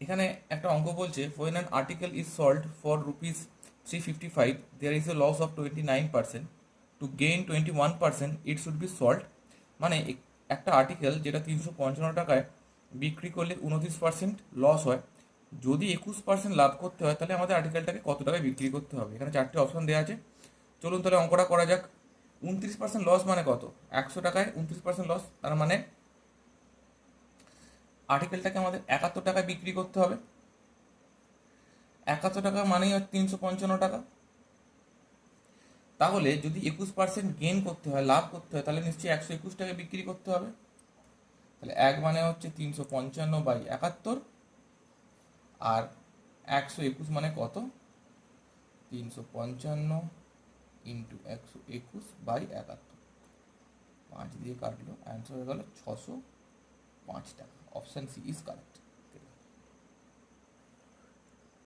এখানে একটা অঙ্ক বলছে when an article is sold for rupees 355 there is a loss of 29%, to gain 21% it should be sold। মানে একটা আর্টিকেল যেটা 355 টাকায় বিক্রি করলে 29% লস হয়, যদি 21% লাভ করতে হয় তাহলে আমাদের আর্টিকেলটাকে কত টাকায় বিক্রি করতে হবে। এখানে চারটে অপশন দেওয়া আছে, চলুন তাহলে অঙ্কটা করা যাক। 29% লস মানে কত? 100 টাকায় 29% লস, তার মানে আর্টিকেলটাকে আমাদের 71 টাকায় বিক্রি করতে হবে। 71 টাকা মানেই হচ্ছে 355 টাকা। তাহলে যদি 21% গেইন করতে হয়, লাভ করতে হয়, তাহলে নিশ্চয়ই 121 টাকায় বিক্রি করতে হবে। তাহলে এক মানে হচ্ছে 355/71, আর 121 মানে কত? 355 × 121/71, 5 দিয়ে কাটলো, অ্যান্সার হয়ে গেল 605 টাকা। Option C is correct.